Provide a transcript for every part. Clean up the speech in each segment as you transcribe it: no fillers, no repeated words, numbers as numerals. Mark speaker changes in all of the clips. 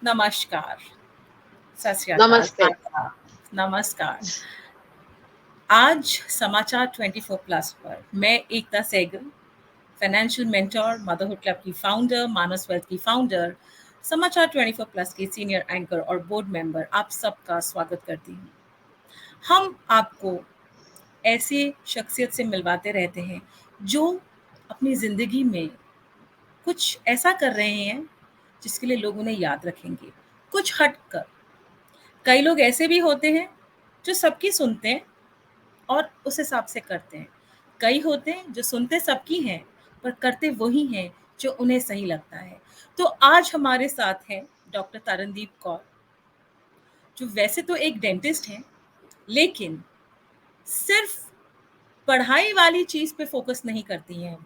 Speaker 1: नमस्कार, सत श्री अकाल,
Speaker 2: नमस्ते।
Speaker 1: आदाब, नमस्कार। आज समाचार 24 प्लस पर मैं Ekta Sehgal, financial mentor, motherhood club की फाउंडर, मानस वेल्थ की फाउंडर, समाचार 24 प्लस के सीनियर एंकर और बोर्ड मेंबर आप सबका स्वागत करती हूँ। हम आपको ऐसे शख्सियत से मिलवाते रहते हैं जो अपनी ज़िंदगी में कुछ ऐसा कर रहे हैं जिसके लिए लोग उन्हें याद रखेंगे, कुछ हट कर। कई लोग ऐसे भी होते हैं जो सबकी सुनते हैं और उस हिसाब से करते हैं। कई होते हैं जो सुनते सबकी हैं पर करते वही हैं जो उन्हें सही लगता है। तो आज हमारे साथ हैं डॉक्टर तरनदीप कौर, जो वैसे तो एक डेंटिस्ट हैं, लेकिन सिर्फ पढ़ाई वाली चीज़ पे फोकस नहीं करती हैं।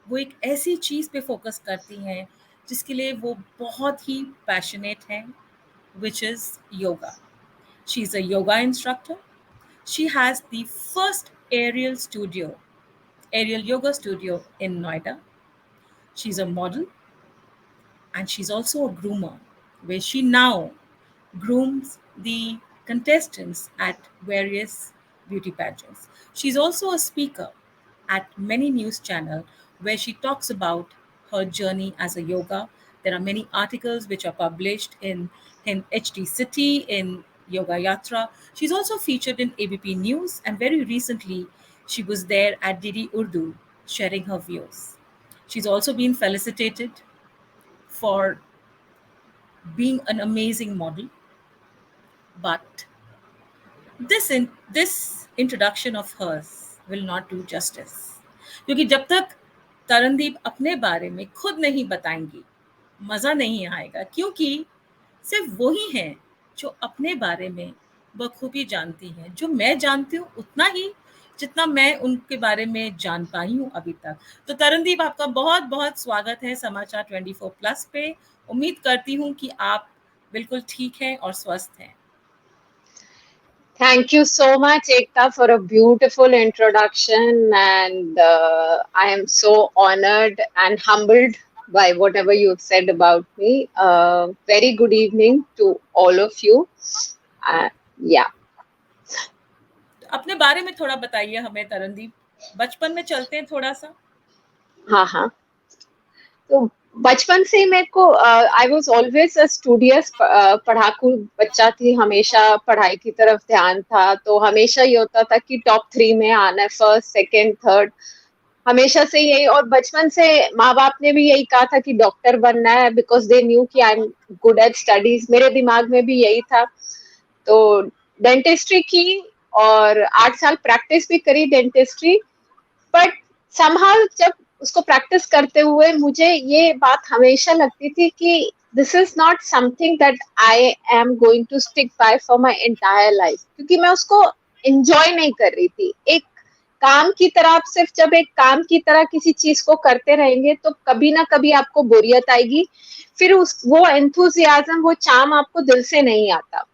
Speaker 1: वो एक ऐसी चीज़ पे फोकस करती हैं जिसके लिए वो बहुत ही पैशनेट हैं, which is yoga. She's a yoga instructor. She has the first aerial yoga studio in Noida. She's a model and she's also a groomer, where she now grooms the contestants at various beauty pageants. She's also a speaker at many news channels where she talks about her journey as a yoga. There are many articles which are published in HD City, in Yoga Yatra. She's also featured in ABP News, and very recently she was there at Didi Urdu sharing her views. She's also been felicitated for being an amazing model, but this introduction of hers will not do justice, क्योंकि जब तक तरनदीप अपने बारे में खुद नहीं बताएंगी मज़ा नहीं आएगा, क्योंकि सिर्फ वही हैं जो अपने बारे में बखूबी जानती हैं। जो मैं जानती हूँ उतना ही जितना मैं उनके बारे में जान पाई हूँ अभी तक। तो तरनदीप, आपका बहुत बहुत स्वागत है समाचार 24 प्लस पे। उम्मीद करती हूँ कि आप बिल्कुल ठीक हैं और स्वस्थ हैं।
Speaker 2: Thank you so much, Ekta, for a beautiful introduction. And I am so honored and humbled by whatever you've said about me. Very good evening to all of you. Yeah.
Speaker 1: अपने बारे में थोड़ा बताइए हमें तरनदीप, बचपन में चलते हैं थोड़ा सा।
Speaker 2: हाँ हाँ। तो बचपन से ही मेरे को I was always a studious पढ़ाकू बच्चा थी। हमेशा पढ़ाई की तरफ ध्यान था, तो हमेशा ये होता था कि टॉप 3 में आना है, फर्स्ट सेकंड थर्ड, हमेशा से यही। और बचपन से माँ बाप ने भी यही कहा था कि डॉक्टर बनना है, बिकॉज दे न्यू कि I am good at studies. मेरे दिमाग में भी यही था। तो डेंटिस्ट्री की और 8 साल प्रैक्टिस भी करी डेंटिस्ट्री। बट समहाउ जब उसको प्रैक्टिस करते हुए मुझे ये बात हमेशा लगती थी कि this is not something that I am going to stick by for my entire life, क्योंकि मैं उसको एंजॉय नहीं कर रही थी। एक काम की तरह, आप सिर्फ जब एक काम की तरह किसी चीज को करते रहेंगे तो कभी ना कभी आपको बोरियत आएगी, फिर वो एंथुजियाज्म, वो चार्म आपको दिल से नहीं आता।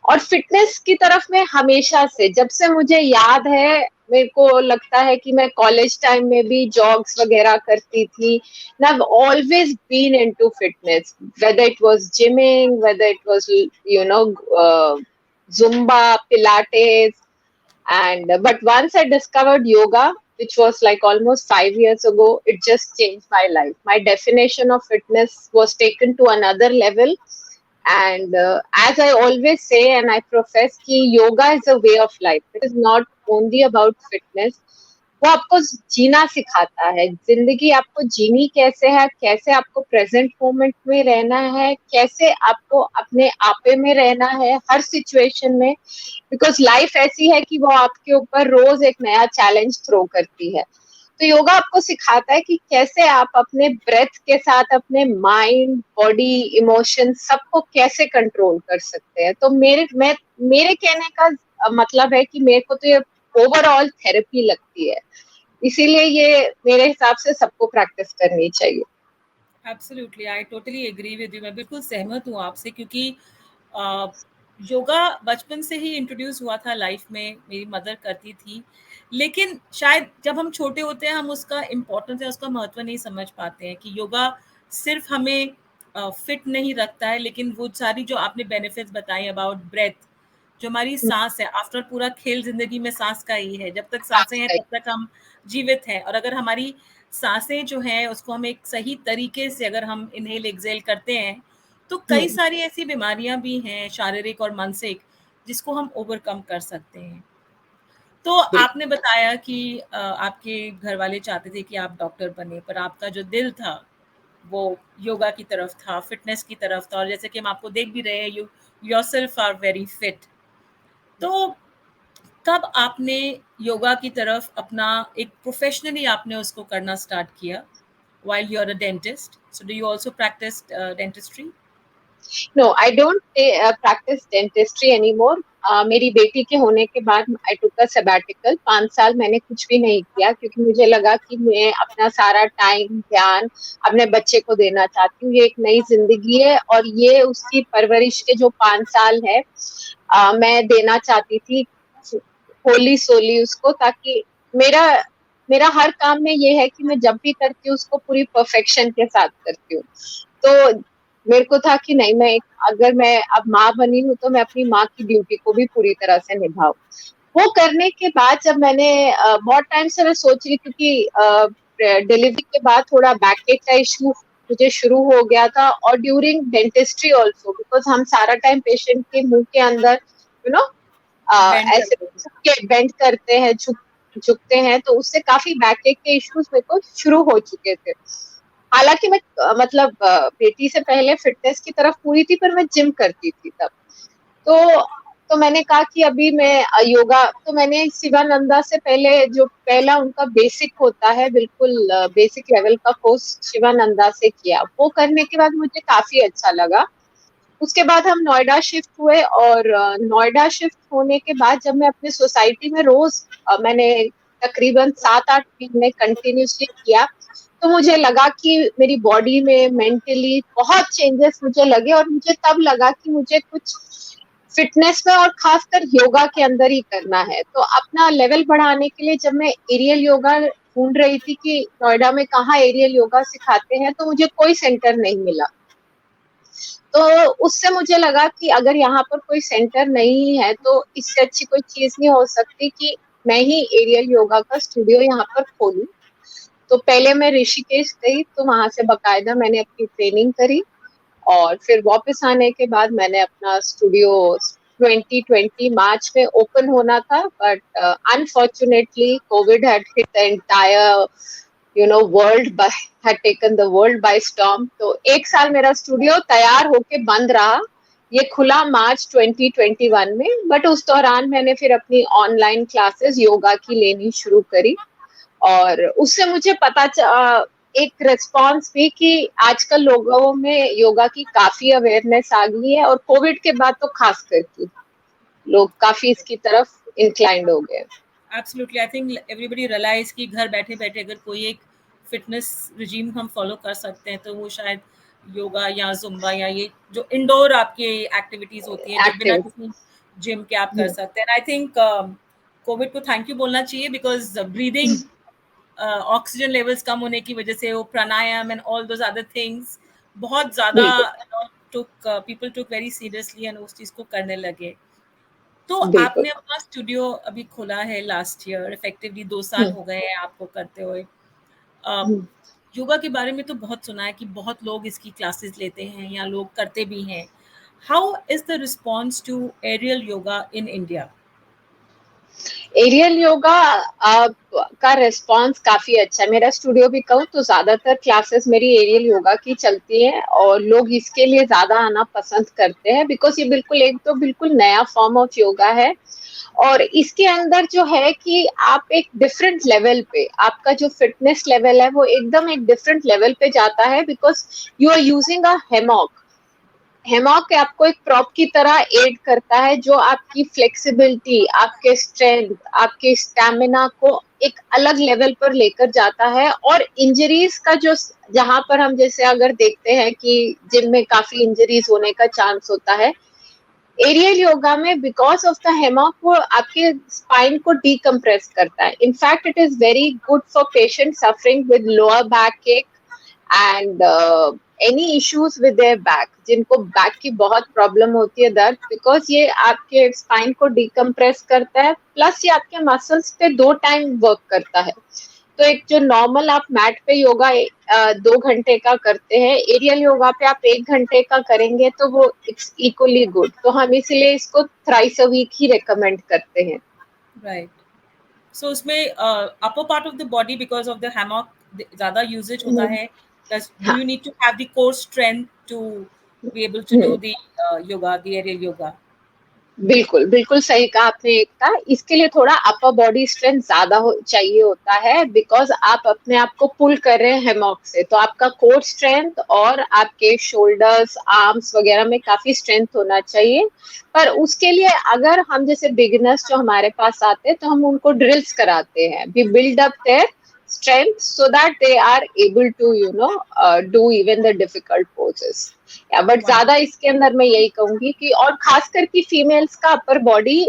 Speaker 2: और फिटनेस की तरफ में हमेशा से, जब से मुझे याद है, मेरे को लगता है कि मैं कॉलेज टाइम में भी जॉग्स वगैरह करती थी। I've always been into fitness, whether it was gymming, whether it was, Zumba, Pilates, and but once I discovered yoga, which was like almost 5 years ago, it just changed my life. My definition of fitness was taken to another level. And as I always say and I profess कि yoga is a way of life. It is not only about fitness. वो आपको जीना सिखाता है। जिंदगी आपको जीनी कैसे है, कैसे आपको प्रेजेंट मोमेंट में रहना है, कैसे आपको अपने आपे में रहना है हर सिचुएशन में। बिकॉज लाइफ ऐसी है कि वो आपके ऊपर रोज एक नया चैलेंज थ्रो करती है। तो योगा आपको सिखाता है कि कैसे आप अपने ब्रेथ के साथ अपने माइंड, बॉडी, इमोशन सबको कैसे कंट्रोल कर सकते हैं। तो मेरे कहने का मतलब है कि मेरे को तो ये ओवरऑल थेरेपी लगती है, इसीलिए ये मेरे हिसाब से सबको प्रैक्टिस करनी चाहिए।
Speaker 1: Absolutely, I totally agree with you. मैं बिल्कुल सहमत हूँ आपसे, क्योंकि योगा बचपन से ही इंट्रोड्यूस हुआ था लाइफ में, मेरी मदर करती थी। लेकिन शायद जब हम छोटे होते हैं हम उसका इम्पोर्टेंस या उसका महत्व नहीं समझ पाते हैं कि योगा सिर्फ हमें फिट नहीं रखता है, लेकिन वो सारी जो आपने बेनिफिट्स बताई अबाउट ब्रेथ, जो हमारी सांस है, आफ्टर पूरा खेल जिंदगी में सांस का ही है, जब तक सांसें हैं तब तक हम जीवित हैं। और अगर हमारी सांसें जो हैं उसको हम एक सही तरीके से अगर हम इनहेल एक्सेल करते हैं, तो कई सारी ऐसी बीमारियां भी हैं शारीरिक और मानसिक जिसको हम ओवरकम कर सकते हैं। तो आपने बताया कि आपके घर वाले चाहते थे कि आप डॉक्टर बने, पर आपका जो दिल था वो योगा की तरफ था, फिटनेस की तरफ था, और जैसे कि हम आपको देख भी रहे हैं, you yourself are very fit. तो कब आपने योगा की तरफ अपना एक प्रोफेशनली आपने उसको करना स्टार्ट किया? while you're a dentist, so do you also practice dentistry?
Speaker 2: No, I don't practice dentistry anymore. मेरी बेटी के होने के बाद I took a sabbatical. 5 साल मैंने कुछ भी नहीं किया क्योंकि मुझे लगा कि मैं अपना सारा टाइम ध्यान अपने बच्चे को देना चाहती हूँ। ये एक नई जिंदगी है और ये उसकी परवरिश के जो 5 साल है मैं देना चाहती थी होली सोली उसको, ताकि मेरा मेरा हर काम में ये है कि मैं जब भी करती हूँ उसको पूरी परफेक्शन के साथ करती हूँ। तो मेरे को था कि नहीं, मैं अगर मैं अब माँ बनी हूँ तो मैं अपनी माँ की ड्यूटी को भी पूरी तरह से निभाऊं। वो करने के बाद जब मैंने बहुत टाइम से मैं सोच रही, क्योंकि डिलीवरी के बाद थोड़ा बैकएक का इशू मुझे शुरू हो गया था, और ड्यूरिंग डेंटिस्ट्री ऑल्सो, बिकॉज हम सारा टाइम पेशेंट के मुंह के अंदर यू नो
Speaker 1: Bend
Speaker 2: ऐसे
Speaker 1: करते हैं।
Speaker 2: झुक के बेंड करते हैं, झुकते हैं, तो उससे काफी बैकएक के इश्यूज मेरे को शुरू हो चुके थे। हालांकि मैं मतलब बेटी से पहले फिटनेस की तरफ पूरी थी, पर मैं जिम करती थी तब। तो तो मैंने कहा कि अभी मैं योगा, तो मैंने शिवानंदा से पहले जो पहला उनका बेसिक होता है, बिल्कुल बेसिक लेवल का कोर्स शिवानंदा से किया। वो करने के बाद मुझे काफी अच्छा लगा। उसके बाद हम नोएडा शिफ्ट हुए, और नोएडा शिफ्ट होने के बाद जब मैं अपनी सोसाइटी में रोज मैंने तकरीबन 7-8 महीने कंटिन्यूसली किया, तो मुझे लगा कि मेरी बॉडी में मेंटली बहुत चेंजेस मुझे लगे, और मुझे तब लगा कि मुझे कुछ फिटनेस में और खासकर योगा के अंदर ही करना है। तो अपना लेवल बढ़ाने के लिए जब मैं एरियल योगा ढूंढ रही थी कि नोएडा में कहाँ एरियल योगा सिखाते हैं, तो मुझे कोई सेंटर नहीं मिला। तो उससे मुझे लगा कि अगर यहाँ पर कोई सेंटर नहीं है तो इससे अच्छी कोई चीज नहीं हो सकती कि मैं ही एरियल योगा का स्टूडियो यहाँ पर खोलूं। तो पहले मैं ऋषिकेश गई, तो वहां से बकायदा मैंने अपनी ट्रेनिंग करी, और फिर वापस आने के बाद मैंने अपना स्टूडियो 2020 मार्च में ओपन होना था, but unfortunately Covid had hit the entire world by, had taken the world by storm. तो 1 साल मेरा स्टूडियो तैयार होके बंद रहा। ये खुला मार्च 2021 में, बट उस दौरान मैंने फिर अपनी ऑनलाइन क्लासेस योगा की लेनी शुरू करी, और उससे मुझे एक रिस्पॉन्स भी कि आजकल लोगों में योगा की काफी अवेयरनेस आ गई है, और कोविड के बाद तो खास करके लोग काफी इसकी तरफ इंक्लाइंड हो गए।
Speaker 1: Absolutely, I think everybody realize कि घर बैठे बैठे अगर कोई एक फिटनेस रिजीम हम फॉलो कर सकते हैं, तो वो शायद योगा या जुम्बा या ये जो इंडोर आपकी एक्टिविटीज होती हैं जो बिना
Speaker 2: एक्टिव।
Speaker 1: किसी जिम के आप कर सकते हैं। आई थिंक कोविड को थैंक यू बोलना चाहिए, बिकॉज ब्रीदिंग ऑक्सीजन लेवल्स कम होने की वजह से वो pranayama and all those other things बहुत ज़्यादा
Speaker 2: बिल्कुल
Speaker 1: people took very seriously and उस चीज़ को करने लगे। तो
Speaker 2: बिल्कुल।
Speaker 1: आपने अपना स्टूडियो अभी खोला है लास्ट ईयर, इफेक्टिवली 2 साल हो गए हैं आपको करते हुए। योगा के बारे में तो बहुत सुना है कि बहुत लोग इसकी क्लासेस लेते हैं या लोग करते भी हैं। How is the response to aerial yoga in India?
Speaker 2: Aerial yoga का रिस्पांस काफी अच्छा है। मेरा स्टूडियो भी कहूँ तो ज्यादातर क्लासेस मेरी एरियल योगा की चलती है, और लोग इसके लिए ज्यादा आना पसंद करते हैं, बिकॉज ये बिल्कुल नया फॉर्म ऑफ योगा है, और इसके अंदर जो है कि आप एक डिफरेंट लेवल पे, आपका जो फिटनेस लेवल है वो एकदम एक डिफरेंट लेवल पे जाता है, because you are using a hammock आपको एक प्रॉप की तरह एड करता है, जो आपकी फ्लेक्सिबिलिटी, आपके स्ट्रेंथ, आपके स्टैमिना को एक अलग लेवल पर लेकर जाता है। और इंजरीज का जो, जहां पर हम जैसे अगर देखते हैं कि जिम में काफी इंजरीज होने का चांस होता है, एरियल योगा में बिकॉज ऑफ द हेमॉक वो आपके स्पाइन को डीकम्प्रेस करता है। In fact it is very good for patient suffering with lower back ache and any issues with their back, जिनको बैक की बहुत प्रॉब्लम होती है, दर्द, बिकॉज ये आपके स्पाइन को डिकम्प्रेस करता है, प्लस ये आपके मसल्स पे 2 टाइम वर्क करता है। तो एक जो नॉर्मल आप मैट पे योगा 2 घंटे का करते हैं, एरियल योगा पे आप 1 घंटे का करेंगे तो वो इट्स इक्वली गुड। तो हम इसीलिए इसको थ्राइस अ वीक ही रिकमेंड करते हैं।
Speaker 1: राइट। सो उसमें upper part of the body because of the hammock ज़्यादा यूजेज होता
Speaker 2: हम्म,
Speaker 1: है, प्लस डू
Speaker 2: हाँ।
Speaker 1: You need to have the core strength to be able to do
Speaker 2: hmm,
Speaker 1: the yoga, the aerial yoga?
Speaker 2: बिल्कुल बिल्कुल सही कहा आपने एकता। इसके लिए थोड़ा अपर बॉडी स्ट्रेंथ ज्यादा चाहिए होता है, बिकॉज आप अपने आप को पुल कर रहे हैं हेमॉक से, तो आपका कोर स्ट्रेंथ और आपके शोल्डर्स आर्म्स वगैरह में काफी स्ट्रेंथ होना चाहिए। पर उसके लिए अगर हम जैसे बिगिनर्स जो हमारे पास आते हैं तो हम उनको ड्रिल्स कराते हैं, we build up their strength so that they are able to do even the difficult poses। या बट
Speaker 1: वन
Speaker 2: ज्यादा इसके अंदर मैं यही कहूंगी कि, और खासकर कि फीमेल्स का upper body,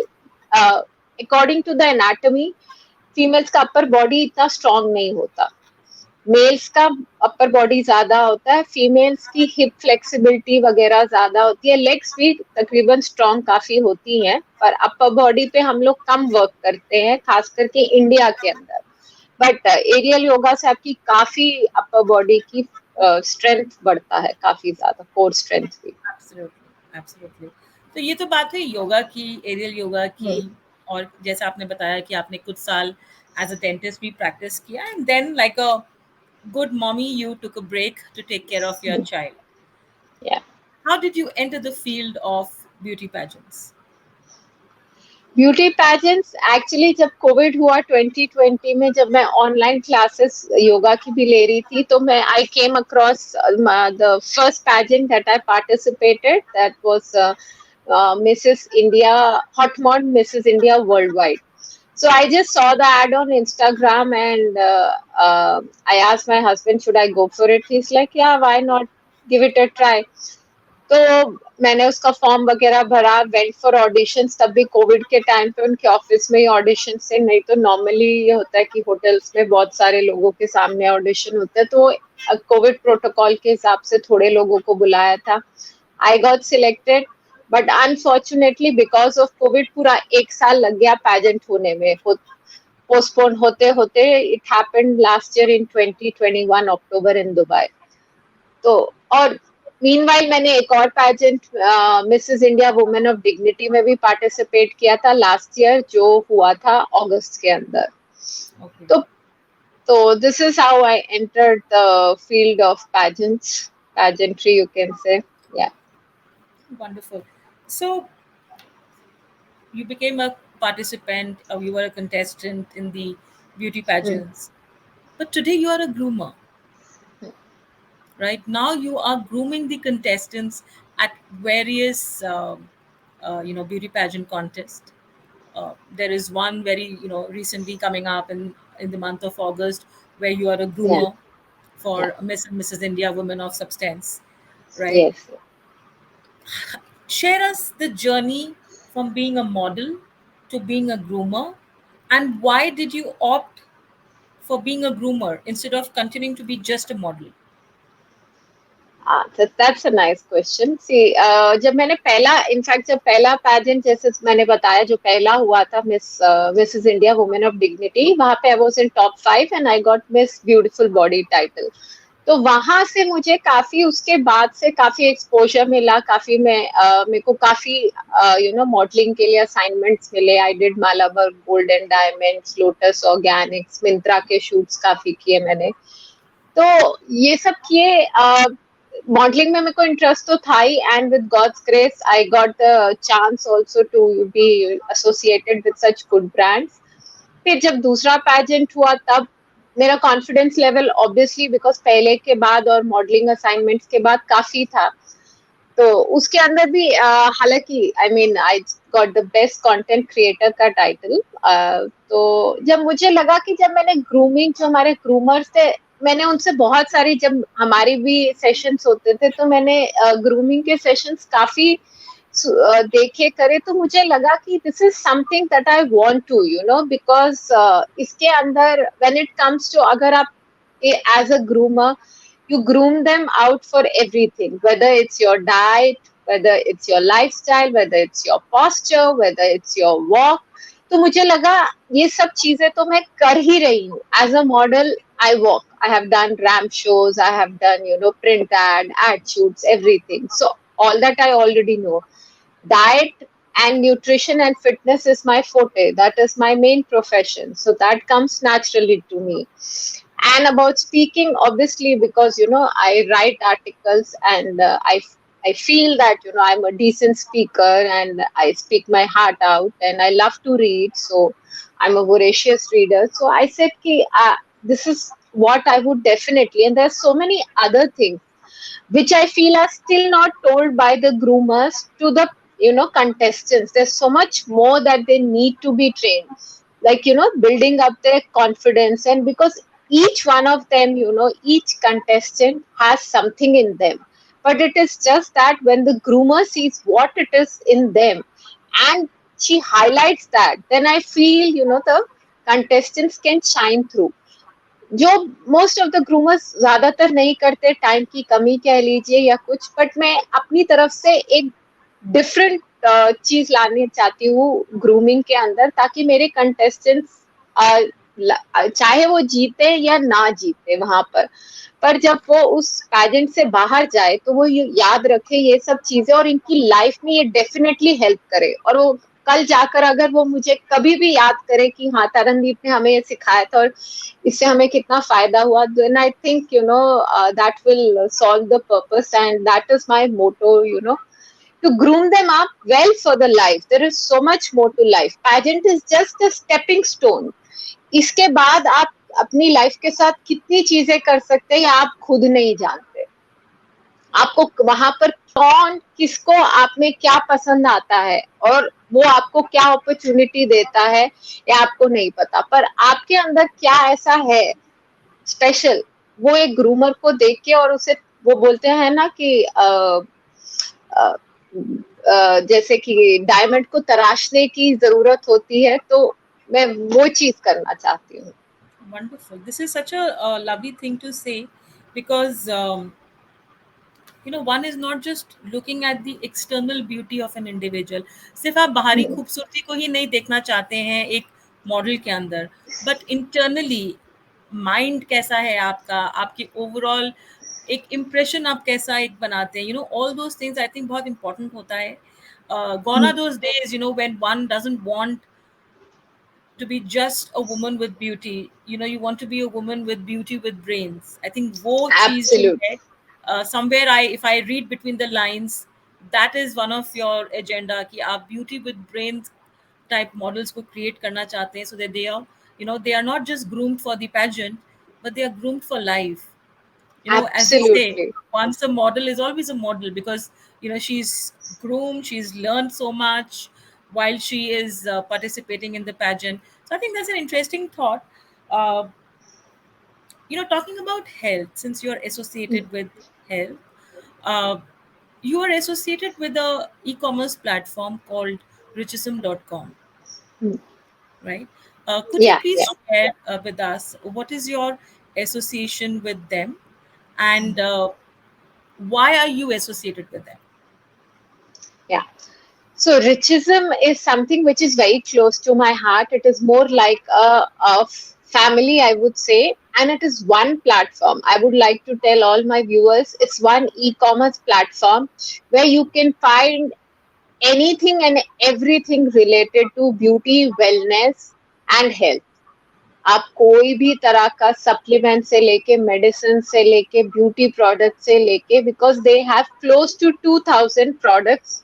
Speaker 2: according to the anatomy, females का अपर बॉडी इतना स्ट्रांग नहीं होता, मेल्स का अपर बॉडी ज्यादा होता है, फीमेल्स की हिप फ्लेक्सिबिलिटी वगैरह ज्यादा होती है, लेग्स भी तकरीबन स्ट्रांग काफी होती हैं, पर अपर बॉडी पे हम लोग कम वर्क करते हैं, खास करके इंडिया के अंदर। बट एरियल योगा से आपकी काफी अपर बॉडी की स्ट्रेंथ बढ़ता है, काफी ज्यादा कोर स्ट्रेंथ भी।
Speaker 1: Absolutely, absolutely. तो ये तो बात है योगा की, एरियल योगा की।
Speaker 2: हम्म,
Speaker 1: और जैसा आपने बताया कि आपने कुछ साल एज अ डेंटिस्ट भी प्रैक्टिस किया, and then like a good mommy you took a break to take care of your child.
Speaker 2: या
Speaker 1: how did you enter the field of beauty pageants?
Speaker 2: Beauty pageants actually जब covid हुआ 2020 में, जब मैं online classes yoga की भी ले रही थी, तो मैं I came across the first pageant that I participated, that was Mrs. India, Hot Mod Mrs. India Worldwide. So I just saw the ad on Instagram and I asked my husband, should I go for it? He's like, yeah, why not? Give it a try. तो मैंने उसका form वगैरह भरा, went for auditions, तब भी Covid के time पे उनके ऑफिस में ही ऑडिशन से, नहीं तो नॉर्मली ये होता है कि होटल्स में बहुत सारे लोगों के सामने ऑडिशन होता है, तो कोविड प्रोटोकॉल के हिसाब से थोड़े लोगों को बुलाया था। I got selected, but unfortunately because of Covid पूरा 1 साल लग गया पैजेंट होने में, पोस्टपोन होते होते। It happened last year in 2021 October in Dubai. तो और मीनवाइल मैंने एक और pageant Mrs India women of dignity में भी पार्टिसिपेट किया था लास्ट ईयर, जो हुआ था अगस्त के अंदर।
Speaker 1: ओके,
Speaker 2: तो तो this is how I entered the field of pageants, pageantry you can say। Yeah।
Speaker 1: wonderful. So you became a participant, or you were a contestant in the beauty
Speaker 2: Hmm.
Speaker 1: pageants. But today you are a groomer, right? Now you are grooming the contestants at various, beauty pageant contests. There is one very, recently coming up in the month of August, where you are a
Speaker 2: Yeah,
Speaker 1: groomer
Speaker 2: yeah,
Speaker 1: for Miss and Mrs. India Women of Substance, right?
Speaker 2: yes।
Speaker 1: Share us the journey from being a model to being a groomer, and why did you opt for being a groomer instead of continuing to be just a model?
Speaker 2: That's a nice question. See, जब मैंने पहला, in fact जब पहला pageant, जैसे मैंने बताया, जो पहला हुआ था Mrs India women of dignity, वहां पे I was in top 5 and I got miss beautiful body title. तो वहां से मुझे काफी, उसके बाद से काफी एक्सपोजर मिला, काफी मेरे को काफी मॉडलिंग के लिए असाइनमेंट्स मिले। I did Malabar Gold and Diamonds, Lotus Organics, Myntra के शूट्स काफी किए मैंने। तो ये सब किए। मॉडलिंग में मेरे को इंटरेस्ट तो था ही, and with god's grace I got the chance also to be associated with such good brands. फिर जब दूसरा पैजेंट हुआ, तब मेरा कॉन्फिडेंस लेवल ऑब्वियसली, बिकॉज पहले के बाद और मॉडलिंग असाइनमेंट्स के बाद काफी था, तो उसके अंदर भी हालांकि I mean I got the best content creator का टाइटल। तो जब मुझे लगा कि, जब मैंने ग्रूमिंग, जो हमारे ग्रूमर्स थे, मैंने उनसे बहुत सारी, जब हमारी भी सेशंस होते थे, तो मैंने ग्रूमिंग के सेशंस काफी देखे करे, तो मुझे लगा कि this is something that I want to because इसके अंदर व्हेन इट कम्स टू, अगर आप as a groomer, you groom them out for everything, whether it's your diet, whether it's your lifestyle, whether it's your posture, whether it's your walk. तो मुझे लगा ये सब चीजें तो मैं कर ही रही हूँ as a model. I walk. I have done ramp shows. I have done, print ad shoots, everything. So all that I already know. Diet and nutrition and fitness is my forte. That is my main profession. So that comes naturally to me. And about speaking, obviously, because I write articles, and I feel that I'm a decent speaker, and I speak my heart out, and I love to read. So I'm a voracious reader. So I said ki this is what I would definitely, and there's so many other things which I feel are still not told by the groomers to the contestants. There's so much more that they need to be trained, like building up their confidence. And because each one of them, each contestant has something in them, but it is just that when the groomer sees what it is in them and she highlights that, then I feel the contestants can shine through. जो most of the ग्रूमर्स ज्यादातर नहीं करते, time की कमी कह लीजिए या कुछ, बट मैं अपनी तरफ से एक डिफरेंट चीज लाने चाहती हूँ ग्रूमिंग के अंदर, ताकि मेरे कंटेस्टेंट्स चाहे वो जीते या ना जीते वहां पर जब वो उस पैजेंट से बाहर जाए तो वो याद रखे ये सब चीजें, और इनकी लाइफ में ये डेफिनेटली हेल्प करे, और वो कल जाकर अगर वो मुझे कभी भी याद करे कि हाँ तरनदीप ने हमें ये सिखाया था और इससे हमें कितना फायदा हुआ, then I think that will solve the purpose, and that is my motto, to groom them up well for the life. There is so much more to life. Pageant is just a stepping stone. इसके बाद आप अपनी life के साथ कितनी चीजें कर सकते हैं आप खुद नहीं जानते. आपको वहां पर कौन किसको आप में क्या पसंद आता है और वो आपको क्या अपॉर्चुनिटी देता है ये आपको नहीं पता, पर आपके अंदर क्या ऐसा है स्पेशल, वो एक ग्रूमर को देख के, और उसे वो बोलते हैं ना कि जैसे कि डायमंड को तराशने की जरूरत होती है, तो मैं वो चीज करना चाहती हूँ.
Speaker 1: Wonderful. This is such a lovely thing to say because one is not just looking at the external beauty of an individual. सिर्फ आप बाहरी खूबसूरती को ही नहीं देखना चाहते हैं एक मॉडल के अंदर, बट इंटरनली माइंड कैसा है आपका, आपके ओवरऑल एक इम्प्रेशन आप कैसा एक बनाते हैं, all those things I think बहुत इंपॉर्टेंट होता है. Gone are those days, when one doesn't want to be just a woman with beauty. You want to be a woman with beauty with brains. I think वो चीज जो
Speaker 2: Absolutely.
Speaker 1: है, somewhere if I read between the lines, that is one of your agenda कि आप beauty with brains type models को create करना चाहते हैं, so that they are not just groomed for the pageant, but they are groomed for life. As they say,
Speaker 2: Absolutely.
Speaker 1: once a model is always a model, because she's groomed, she's learned so much while she is participating in the pageant. So I think that's an interesting thought. uh, Talking about health, since you're associated with health, uh, you are associated with a e-commerce platform called richism.com, right? Could you
Speaker 2: Yeah,
Speaker 1: please
Speaker 2: yeah.
Speaker 1: share with us what is your association with them, and why are you associated with them?
Speaker 2: Yeah. So richism is something which is very close to my heart. It is more like a family, I would say, and it is one platform. I would like to tell all my viewers, it's one e-commerce platform where you can find anything and everything related to beauty, wellness, and health. आप कोई भी तरह का supplement से लेके medicine से लेके beauty product से लेके, because they have close to 2000 products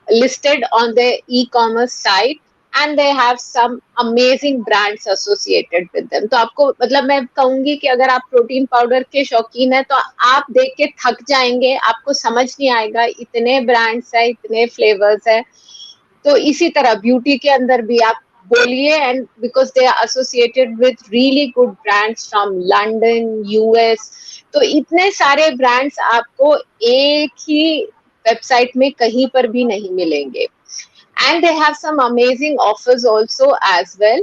Speaker 2: listed on their e-commerce site, and they have some amazing brands associated with them. तो आपको मतलब मैं कहूंगी कि अगर आप प्रोटीन पाउडर के शौकीन है तो आप देख के थक जाएंगे, आपको समझ नहीं आएगा, इतने ब्रांड्स है, इतने फ्लेवर्स है. तो इसी तरह ब्यूटी के अंदर भी आप बोलिए, and because they are associated with really good brands from London, US, तो इतने सारे ब्रांड्स आपको एक ही वेबसाइट में कहीं पर भी नहीं मिलेंगे. And they have some amazing offers also as well.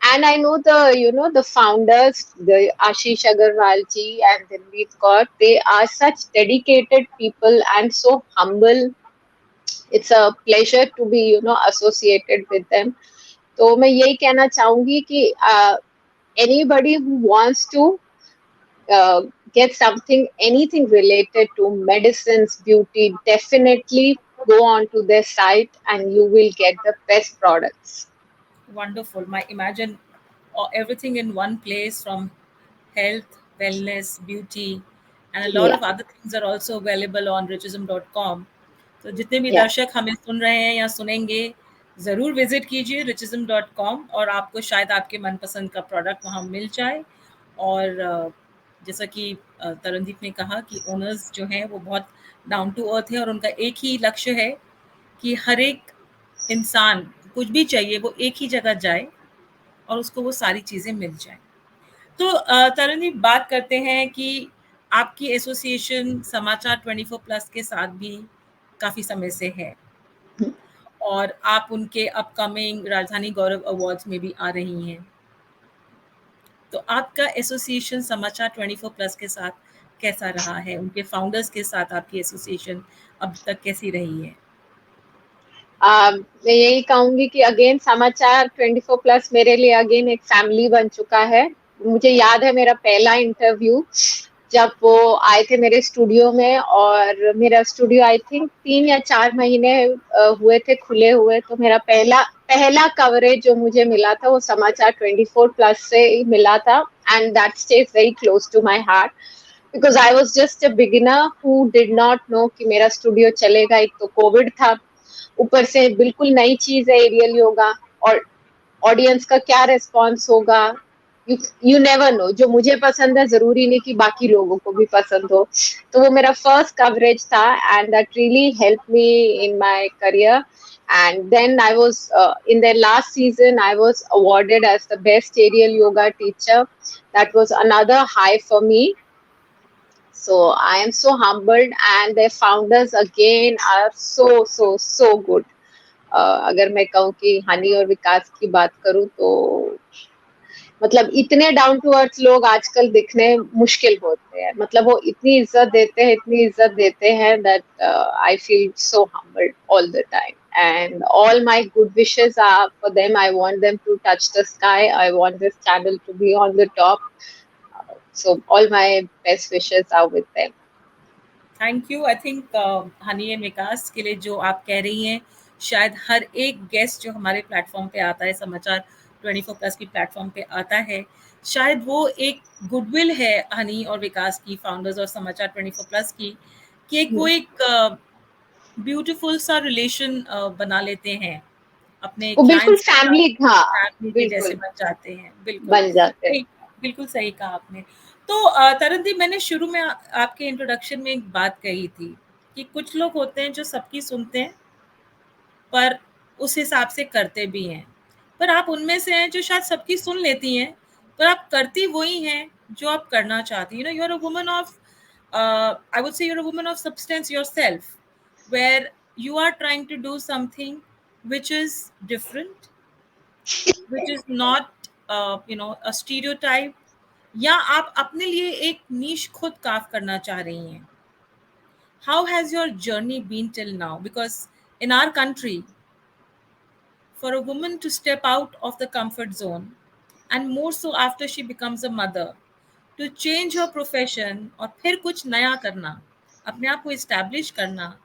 Speaker 2: And I know the founders, the Ashish Agarwal ji, and then we've got, they are such dedicated people and so humble. It's a pleasure to be, associated with them. तो मैं यही कहना चाहूंगी कि anybody who wants to uh, get something, anything related to medicines, beauty, definitely go on to their site and you will get the best products.
Speaker 1: Wonderful. My imagine everything in one place from health, wellness, beauty, and a lot
Speaker 2: Yeah,
Speaker 1: of other things are also available on richism.com. तो जितने भी
Speaker 2: yeah.
Speaker 1: दर्शक हमें सुन रहे हैं या सुनेंगे, ज़रूर विजिट कीजिए richism.com और आपको शायद आपके मनपसंद का प्रोडक्ट वहाँ मिल जाए। और जैसा कि तरनदीप ने कहा कि ओनर्स जो हैं वो बहुत डाउन टू अर्थ है और उनका एक ही लक्ष्य है कि हर एक इंसान कुछ भी चाहिए वो एक ही जगह जाए और उसको वो सारी चीज़ें मिल जाएँ। तो तरनदीप बात करते हैं कि आपकी एसोसिएशन समाचार 24 प्लस के साथ भी काफ़ी समय से है और आप उनके अपकमिंग राजधानी गौरव अवार्ड्स में भी आ रही हैं। तो आपका एसोसिएशन समाचार 24 प्लस के साथ कैसा रहा है? उनके फाउंडर्स के साथ आपकी एसोसिएशन अब तक कैसी रही है?
Speaker 2: मैं यही कहूंगी कि अगेन समाचार 24 प्लस मेरे लिए अगेन एक फैमिली बन चुका है। मुझे याद है मेरा पहला इंटरव्यू जब वो आए थे मेरे स्टूडियो में, और मेरा स्टूडियो आई थिंक 3 या 4 महीने हुए थे खुले हुए। तो मेरा पहला पहला कवरेज जो मुझे मिला था वो समाचार 24 प्लस से ही मिला था, and that stage very close to my heart because I was just a beginner who did not know कि मेरा स्टूडियो चलेगा। एक तो कोविड था, ऊपर से बिल्कुल नई चीज है एरियल योगा, और ऑडियंस का क्या रिस्पॉन्स होगा, यू नेवर नो। जो मुझे पसंद है जरूरी नहीं कि बाकी लोगों को भी पसंद हो। तो वो मेरा फर्स्ट कवरेज था, and that really help me in my career. And then I was in their last season, I was awarded as the best aerial yoga teacher. That was another high for me. So I am so humbled, and their founders again are so good. अगर मैं कहूँ कि हनी और विकास की बात करूँ तो मतलब इतने डाउन टू अर्थ लोग आजकल दिखने मुश्किल होते हैं। मतलब वो इतनी इज्जत देते हैं, इतनी इज्जत देते हैं that I feel so humbled all the time, and all my good wishes are for them. I want them to touch the sky. I want this channel to be on the top. So all my best wishes are with them.
Speaker 1: Thank you. I think Honey and Vikas के लिए जो आप कह रही हैं, शायद हर एक guest जो हमारे प्लेटफॉर्म पे आता है, समाचार 24 प्लस की प्लेटफॉर्म पे आता है, शायद वो एक गुडविल है हनी और विकास की, फाउंडर्स और समाचार 24 प्लस की, कि एक वो एक ब्यूटीफुल सा रिलेशन बना लेते हैं अपने
Speaker 2: वो बिल्कुल
Speaker 1: क्लाइंट्स के साथ,
Speaker 2: फैमिली, हाँ,
Speaker 1: फैमिली के जैसे
Speaker 2: बिल्कुल
Speaker 1: बन जाते हैं। बिल्कुल
Speaker 2: बन जाते हैं।
Speaker 1: सही, बिल्कुल सही कहा आपने। तो तरनदीप, मैंने शुरू में आपके इंट्रोडक्शन में एक बात कही थी कि कुछ लोग होते हैं जो सबकी सुनते हैं पर उस हिसाब से करते भी हैं, पर आप उनमें से हैं जो शायद सबकी सुन लेती हैं पर आप करती वही हैं जो आप करना चाहती हैं। You are a woman of, I would say, you are a woman of substance yourself, where you are trying to do something which is different, which is not a stereotype, या आप अपने लिए एक नीश खुद काफ करना चाह रही हैं। How has your journey been till now? Because in our country, for a woman to step out of the comfort zone, and more so after she becomes a mother, to change her profession और फिर कुछ नया करना, अपने आप को establish करना,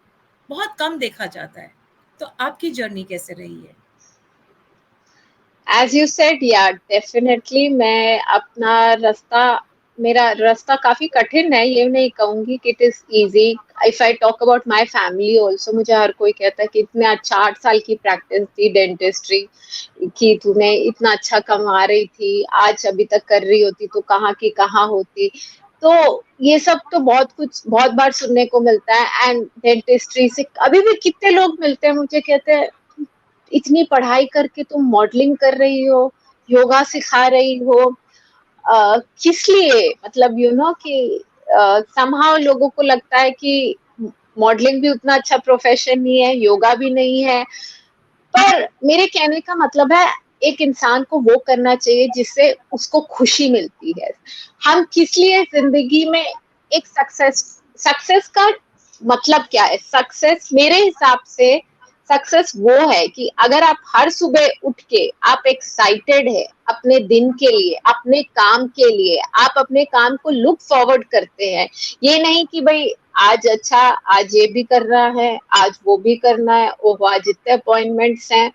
Speaker 1: बहुत कम देखा जाता है। तो आपकी जर्नी कैसे रही है?
Speaker 2: एज यू सेड, या डेफिनेटली मैं अपना रास्ता, मेरा रास्ता काफी कठिन है, ये नहीं कहूंगी कि it is easy. If I talk about my family also, मुझे हर कोई कहता है कि इतने अच्छा 8 साल की प्रैक्टिस थी डेंटिस्ट्री की, तूने इतना अच्छा कमा रही थी, आज अभी तक कर रही होती तो कहाँ की कहाँ होती। तो ये सब तो बहुत कुछ बहुत बार सुनने को मिलता है। एंड डेंटिस्ट्री से अभी भी कितने लोग मिलते हैं मुझे, कहते हैं इतनी पढ़ाई करके तुम मॉडलिंग कर रही हो, योगा सिखा रही हो, किस लिए? मतलब कि समहाउ लोगों को लगता है कि मॉडलिंग भी उतना अच्छा प्रोफेशन नहीं है, योगा भी नहीं है। पर मेरे कहने का मतलब है, एक इंसान को वो करना चाहिए जिससे उसको खुशी मिलती है। हम किस लिए जिंदगी में एक सक्सेस का मतलब क्या है? सक्सेस मेरे हिसाब से सक्सेस वो है कि अगर आप हर सुबह उठ के आप एक्साइटेड है अपने दिन के लिए, अपने काम के लिए, आप अपने काम को लुक फॉरवर्ड करते हैं। ये नहीं कि भाई आज अच्छा, आज ये भी करना है, आज वो भी करना है, ओह आज इतने अपॉइंटमेंट्स हैं।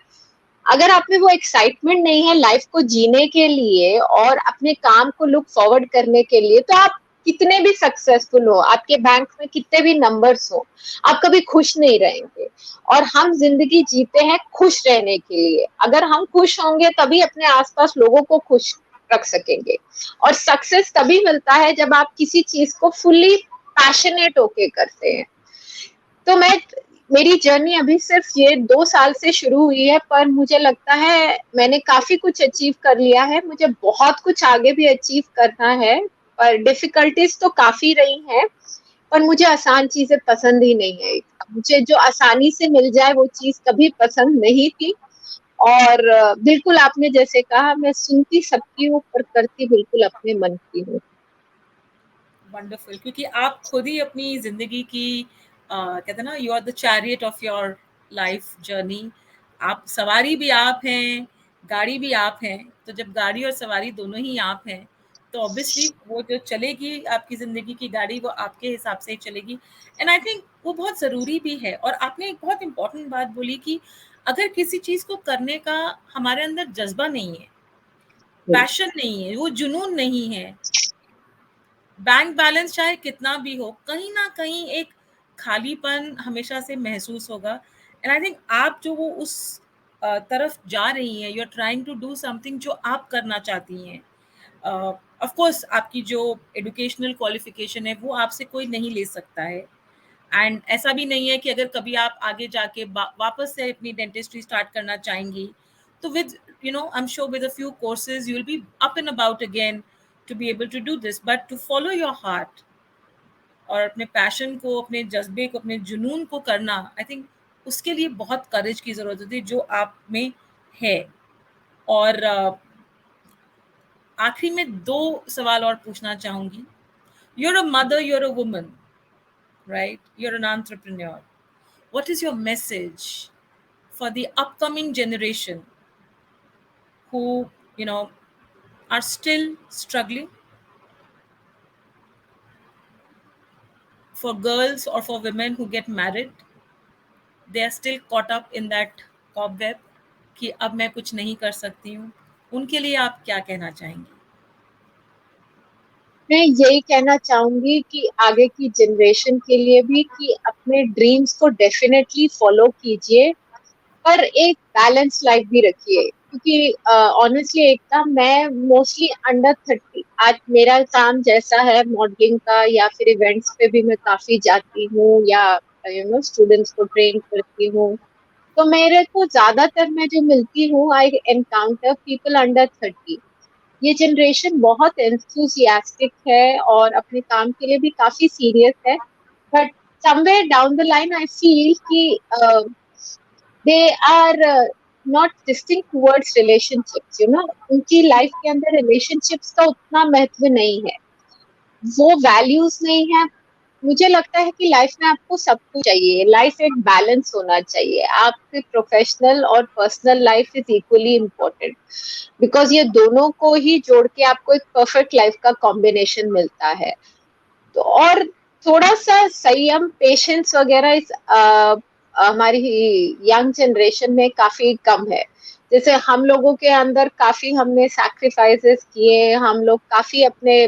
Speaker 2: अगर आप में वो एक्साइटमेंट नहीं है लाइफ को जीने के लिए और अपने काम को लुक फॉरवर्ड करने के लिए, तो आप कितने भी सक्सेसफुल हो, आपके बैंक में कितने भी नंबर्स हो, आप कभी खुश नहीं रहेंगे। और हम जिंदगी जीते हैं खुश रहने के लिए। अगर हम खुश होंगे तभी अपने आसपास लोगों को खुश रख सकेंगे। और सक्सेस तभी मिलता है जब आप किसी चीज को फुल्ली पैशनेट होके करते हैं। तो मेरी जर्नी अभी सिर्फ ये 2 साल से शुरू हुई है, पर मुझे लगता है मैंने काफी कुछ अचीव कर लिया है। मुझे बहुत कुछ आगे भी अचीव करना है, पर डिफिकल्टीज तो काफी रही हैं। पर मुझे आसान चीजें पसंद ही नहीं है। मुझे जो आसानी से मिल जाए वो चीज कभी पसंद नहीं थी। और बिल्कुल आपने जैसे कहा, मैं सुनती सबकी हूँ पर करती बिल्कुल अपने मन की हूँ।
Speaker 1: वंडरफुल, क्योंकि आप खुद ही अपनी ज़िंदगी की कहते हैं ना, you are the chariot of your life journey. आप सवारी भी आप हैं, गाड़ी भी आप हैं। तो जब गाड़ी और सवारी दोनों ही आप हैं, तो ऑब्वियसली वो जो चलेगी आपकी ज़िंदगी की गाड़ी, वो आपके हिसाब से ही चलेगी। एंड आई थिंक वो बहुत ज़रूरी भी है। और आपने एक बहुत इम्पोर्टेंट बात बोली कि अगर किसी चीज़ को करने का हमारे अंदर जज़्बा नहीं है, पैशन नहीं है, वो जुनून नहीं है, बैंक बैलेंस चाहे कितना भी हो, कहीं ना कहीं एक खालीपन हमेशा से महसूस होगा। एंड आई थिंक आप जो वो उस तरफ जा रही हैं, you are trying to do something जो आप करना चाहती हैं। ऑफ कोर्स आपकी जो एजुकेशनल क्वालिफिकेशन है वो आपसे कोई नहीं ले सकता है। एंड ऐसा भी नहीं है कि अगर कभी आप आगे जाके वापस से अपनी डेंटिस्ट्री स्टार्ट करना चाहेंगी, तो with I am sure with a few courses you will be up and about again to be able to do this. But to follow your heart और अपने पैशन को, अपने जज्बे को, अपने जुनून को करना, आई थिंक उसके लिए बहुत करेज की ज़रूरत होती है, जो आप में है। और आखिरी में 2 सवाल और पूछना चाहूँगी। You are a mother, you are a woman, right? You're an entrepreneur. What is your message for the upcoming generation who, you know, are still struggling? For girls or for women who get married, they are still caught up in that cobweb कि अब मैं कुछ नहीं कर सकती हूँ। उनके लिए आप क्या कहना चाहेंगी?
Speaker 2: मैं यही कहना चाहूंगी कि आगे की जनरेशन के लिए भी कि अपने ड्रीम्स को डेफिनेटली फॉलो कीजिए, पर एक बैलेंस लाइफ भी रखिए। क्योंकि ऑनेस्टली एकता, मैं मोस्टली अंडर 30, आज मेरा काम जैसा है मॉडलिंग का या फिर इवेंट्स पे भी मैं काफी जाती हूँ, या स्टूडेंट्स को ट्रेन करती हूँ। तो मेरे को ज्यादातर मैं जो मिलती हूँ, आई एनकाउंटर पीपल अंडर 30। ये जनरेशन बहुत एंथुसियास्टिक है और अपने काम के लिए भी काफी सीरियस है। But somewhere down the line I feel कि they are not distinct towards relationships, उनकी लाइफ के अंदर रिलेशनशिप्स का उतना महत्व नहीं है, वो वैल्यूज नहीं है। मुझे लगता है कि लाइफ में आपको सब कुछ चाहिए, लाइफ एक बैलेंस होना चाहिए। आपकी प्रोफेशनल और personal life is equally important, because ये दोनों को ही जोड़ के आपको एक परफेक्ट लाइफ का कॉम्बिनेशन मिलता है। तो और थोड़ा सा संयम, पेशेंस वगैरह इस हमारी यंग जनरेशन में काफी कम है। जैसे हम लोगों के अंदर काफी हमने सैक्रिफाइसेस किए, हम लोग काफी अपने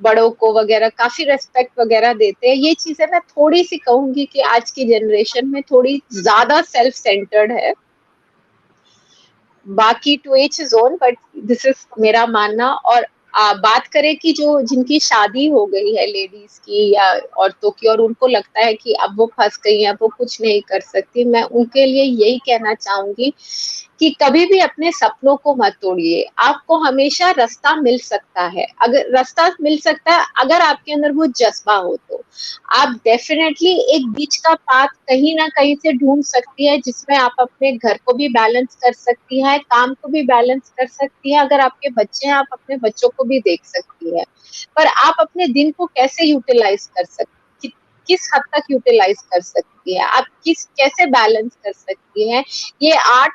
Speaker 2: बड़ों को वगैरह काफी रेस्पेक्ट वगैरह देते हैं। ये चीजें मैं थोड़ी सी कहूंगी कि आज की जनरेशन में थोड़ी ज्यादा सेल्फ सेंटर्ड है। बाकी to each his own, but this is मेरा मानना। और बात करें कि जो जिनकी शादी हो गई है लेडीज की या औरतों की, और उनको लगता है कि अब वो फंस गई हैं, अब वो कुछ नहीं कर सकती, मैं उनके लिए यही कहना चाहूंगी कि कभी भी अपने सपनों को मत तोड़िए। आपको हमेशा रास्ता मिल सकता है, अगर रास्ता मिल सकता है, अगर आपके अंदर वो जज्बा हो तो आप डेफिनेटली एक बीच का पाथ कहीं ना कहीं से ढूंढ सकती है, जिसमें आप अपने घर को भी बैलेंस कर सकती है, काम को भी बैलेंस कर सकती है। अगर आपके बच्चे हैं, आप अपने बच्चों को भी देख सकती है। पर आप अपने दिन को कैसे यूटिलाइज कर सकती, किस हद तक यूटिलाइज कर सकती है, आप किस कैसे बैलेंस कर सकती है, ये आर्ट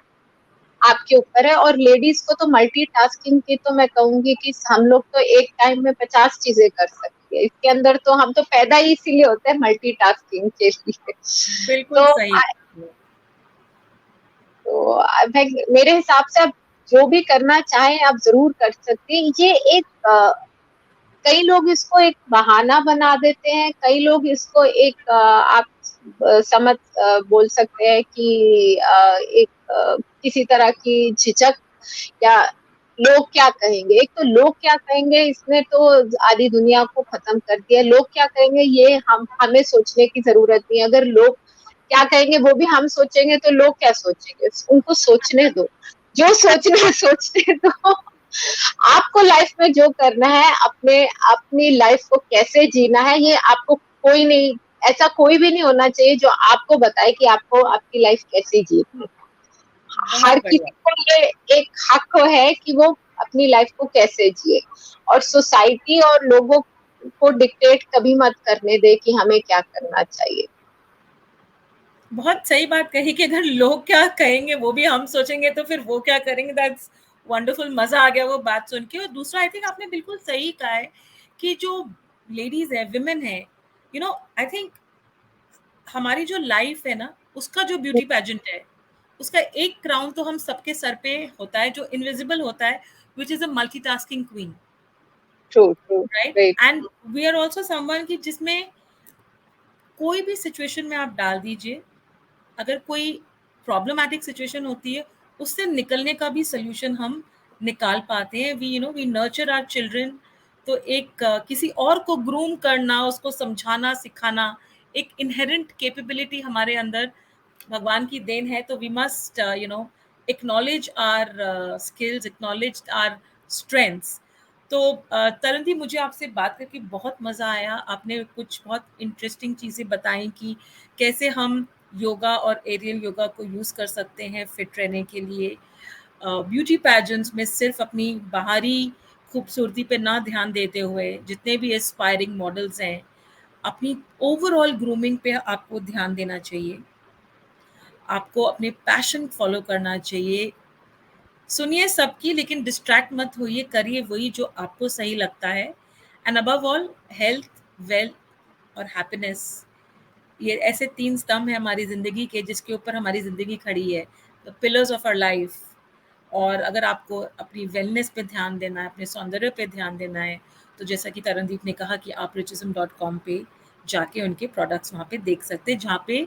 Speaker 2: आपके ऊपर है। और लेडीज को तो मल्टीटास्किंग की तो मैं कहूंगी कि हम लोग तो एक टाइम में 50 चीजें कर सकते हैं। इसके अंदर तो हम तो पैदा ही इसीलिए होते हैं मल्टीटास्किंग के लिए।
Speaker 1: बिल्कुल
Speaker 2: तो
Speaker 1: सही।
Speaker 2: मेरे हिसाब से आप जो भी करना चाहें आप जरूर कर सकते हैं। ये एक कई लोग इसको एक बहाना बना देते हैं, कई लोग इसको एक आप समझ बोल सकते हैं कि एक किसी तरह की झिझक, या लोग क्या कहेंगे। एक तो लोग क्या कहेंगे, इसने तो आधी दुनिया को खत्म कर दिया। लोग क्या कहेंगे ये हम हमें सोचने की जरूरत नहीं है। अगर लोग क्या कहेंगे वो भी हम सोचेंगे तो लोग क्या सोचेंगे, उनको सोचने दो, जो सोचना है सोचने दो। आपको लाइफ में जो करना है, अपने अपनी लाइफ को कैसे जीना है, ये आपको कोई नहीं, ऐसा कोई भी नहीं होना चाहिए जो आपको बताए कि आपको आपकी लाइफ कैसे जीनी है। हर
Speaker 1: बहुत बढ़िया।
Speaker 2: किसी को ये एक हक है कि वो अपनी लाइफ को कैसे जिए, और सोसाइटी और लोगों को डिक्टेट कभी मत करने दे कि हमें क्या करना चाहिए।
Speaker 1: बहुत सही बात कही कि अगर लोग क्या कहेंगे वो भी हम सोचेंगे तो फिर वो क्या करेंगे। दैट्स वंडरफुल, मजा आ गया वो बात सुन के। और दूसरा आई थिंक आपने बिल्कुल सही कहा है कि जो लेडीज है, विमेन है, आई थिंक हमारी जो लाइफ है ना, उसका जो ब्यूटी पैजेंट है, उसका एक क्राउन तो हम सबके सर पे होता है जो इनविजिबल होता है, which is a multitasking queen,
Speaker 2: true true.
Speaker 1: Right.
Speaker 2: Right.
Speaker 1: And we are also someone की जिसमें कोई भी सिचुएशन में आप डाल दीजिए, अगर कोई प्रॉब्लमैटिक सिचुएशन होती है, उससे निकलने का भी सोल्यूशन हम निकाल पाते हैं। We nurture our children. तो एक किसी और को ग्रूम करना, उसको समझाना सिखाना, एक इनहेरेंट कैपेबिलिटी हमारे अंदर भगवान की देन है। तो we must acknowledge our skills, acknowledge our strengths. तो तरन दी, मुझे आपसे बात करके बहुत मज़ा आया। आपने कुछ बहुत इंटरेस्टिंग चीज़ें बताई कि कैसे हम योगा और एरियल योगा को यूज़ कर सकते हैं फिट रहने के लिए। ब्यूटी पैजेंट्स में सिर्फ अपनी बाहरी खूबसूरती पे ना ध्यान देते हुए, जितने भी एस्पायरिंग मॉडल्स हैं, अपनी ओवरऑल ग्रूमिंग पे आपको ध्यान देना चाहिए। आपको अपने पैशन फॉलो करना चाहिए। सुनिए सबकी, लेकिन डिस्ट्रैक्ट मत होइए, करिए वही जो आपको सही लगता है। And above all, health, wealth और हैप्पीनेस, ये ऐसे 3 स्तंभ हैं हमारी ज़िंदगी के, जिसके ऊपर हमारी ज़िंदगी खड़ी है, the pillars of our life. और अगर आपको अपनी वेलनेस पे ध्यान देना है, अपने सौंदर्य पे ध्यान देना है, तो जैसा कि तरनदीप ने कहा कि आप ricism.com पे जाके उनके प्रोडक्ट्स वहाँ पे देख सकते हैं, जहाँ पे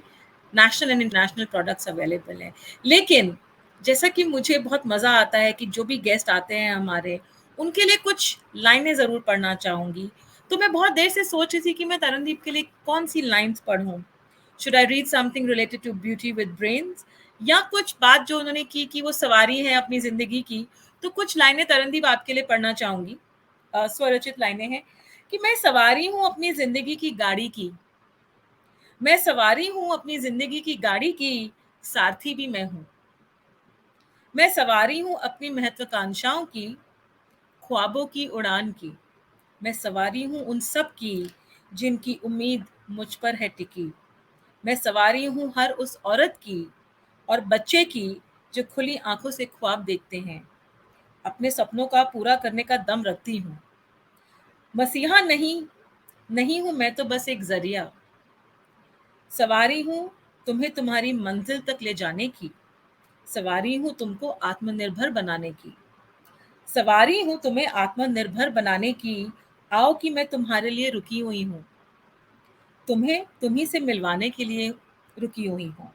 Speaker 1: national and international products available हैं। लेकिन जैसा कि मुझे बहुत मज़ा आता है कि जो भी गेस्ट आते हैं हमारे, उनके लिए कुछ लाइनें ज़रूर पढ़ना चाहूँगी। तो मैं बहुत देर से सोच रही थी कि मैं तरनदीप के लिए कौन-सी लाइन्स पढ़ूँ? Should I read something related to beauty with brains, या कुछ बात जो उन्होंने की कि वो सवारी है अपनी ज़िंदगी की, तो कुछ लाइनें तरनदीप आपके लिए पढ़ना चाहूँगी। स्वरचित लाइनें हैं कि मैं सवारी हूँ अपनी ज़िंदगी की गाड़ी की, मैं सवारी हूँ अपनी ज़िंदगी की गाड़ी की, सारथी भी मैं हूँ। मैं सवारी हूँ अपनी महत्वाकांक्षाओं की, ख्वाबों की उड़ान की। मैं सवारी हूँ उन सब की जिनकी उम्मीद मुझ पर है टिकी। मैं सवारी हूँ हर उस औरत की और बच्चे की जो खुली आंखों से ख्वाब देखते हैं। अपने सपनों का पूरा करने का दम रखती हूँ। मसीहा नहीं, नहीं हूँ मैं तो बस एक जरिया। सवारी हूँ तुम्हें तुम्हारी मंजिल तक ले जाने की। सवारी हूँ तुमको आत्मनिर्भर बनाने की। सवारी हूँ तुम्हें आत्मनिर्भर बनाने की। आओ कि मैं तुम्हारे लिए रुकी हुई हूँ, तुम्हें तुम्ही से मिलवाने के लिए रुकी हुई हूँ।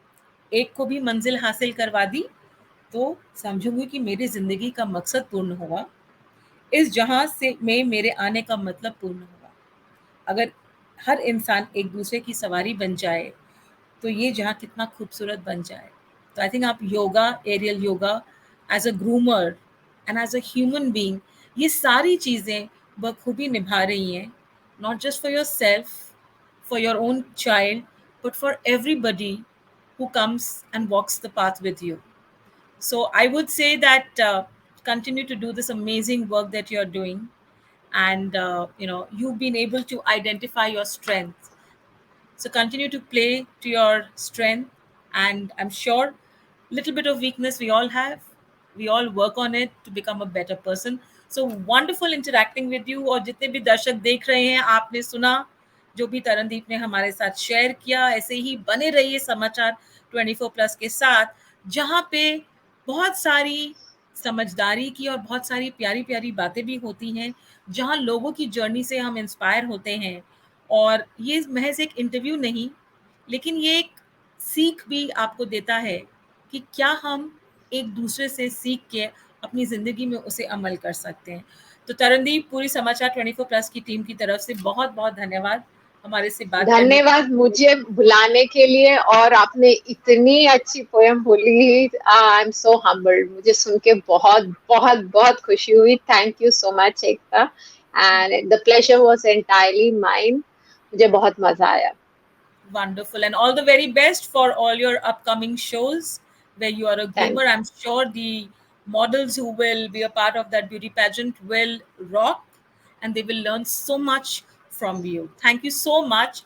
Speaker 1: एक को भी मंजिल हासिल करवा दी तो समझूंगी कि मेरी ज़िंदगी का मकसद पूर्ण हुआ। इस जहाँ से में मेरे आने का मतलब पूर्ण हुआ। अगर हर इंसान एक दूसरे की सवारी बन जाए तो ये जहाँ कितना खूबसूरत बन जाए। तो आई थिंक आप yoga, aerial yoga, as a groomer and as a human being, ये सारी चीज़ें बखूबी निभा रही हैं, not just for yourself, for your own child, but for everybody who comes and walks the path with you. So I would say that continue to do this amazing work that you're doing, and you've been able to identify your strengths. So continue to play to your strength, and I'm sure little bit of weakness we all have. We all work on it to become a better person. So wonderful interacting with you. और जितने भी दर्शक देख रहे हैं, आपने सुना जो भी तरनदीप ने हमारे साथ शेयर किया, ऐसे ही बने रहिए समाचार 24+ के साथ, जहाँ पे बहुत सारी समझदारी की और बहुत सारी प्यारी प्यारी बातें भी होती हैं, जहाँ लोगों की जर्नी से हम इंस्पायर होते हैं। और ये महज एक इंटरव्यू नहीं, लेकिन ये एक सीख भी आपको देता है कि क्या हम एक दूसरे से सीख के अपनी ज़िंदगी में उसे अमल कर सकते हैं। तो तरनदीप, पूरी समाचार 24+ की टीम की तरफ से बहुत बहुत धन्यवाद हमारे से बात करने के
Speaker 2: धन्यवाद मुझे बुलाने के लिए, और आपने इतनी अच्छी पोयम बोली। आई एम सो हम्बल्ड, मुझे सुन के बहुत बहुत बहुत खुशी हुई। Thank you so much Ekta, and the pleasure was entirely mine. मुझे बहुत मजा आया।
Speaker 1: Wonderful, and all the very best for all your upcoming shows where you are a
Speaker 2: thank
Speaker 1: groomer. I'm sure the models who will be a part of that beauty pageant will rock, and they will learn so much from you. Thank you so much.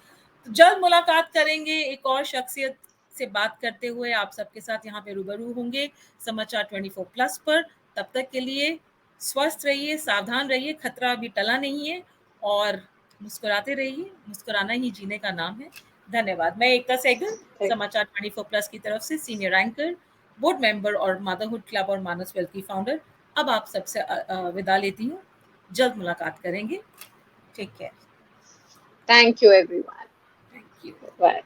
Speaker 1: तो जल्द मुलाकात करेंगे, एक और शख्सियत से बात करते हुए आप सबके साथ यहाँ पे रूबरू होंगे समाचार 24+ पर। तब तक के लिए स्वस्थ रहिए, सावधान रहिए, खतरा अभी टला नहीं है, और मुस्कुराते रहिए, मुस्कुराना ही जीने का नाम है। धन्यवाद। मैं एकता सहगल, समाचार 24+ की तरफ से सीनियर एंकर, बोर्ड मेंबर और मदरहुड क्लब और मानस वेल्थ की फाउंडर, अब आप सबसे विदा लेती हूँ। जल्द मुलाकात करेंगे। Take care.
Speaker 2: You everyone.
Speaker 1: Thank you.
Speaker 2: Bye.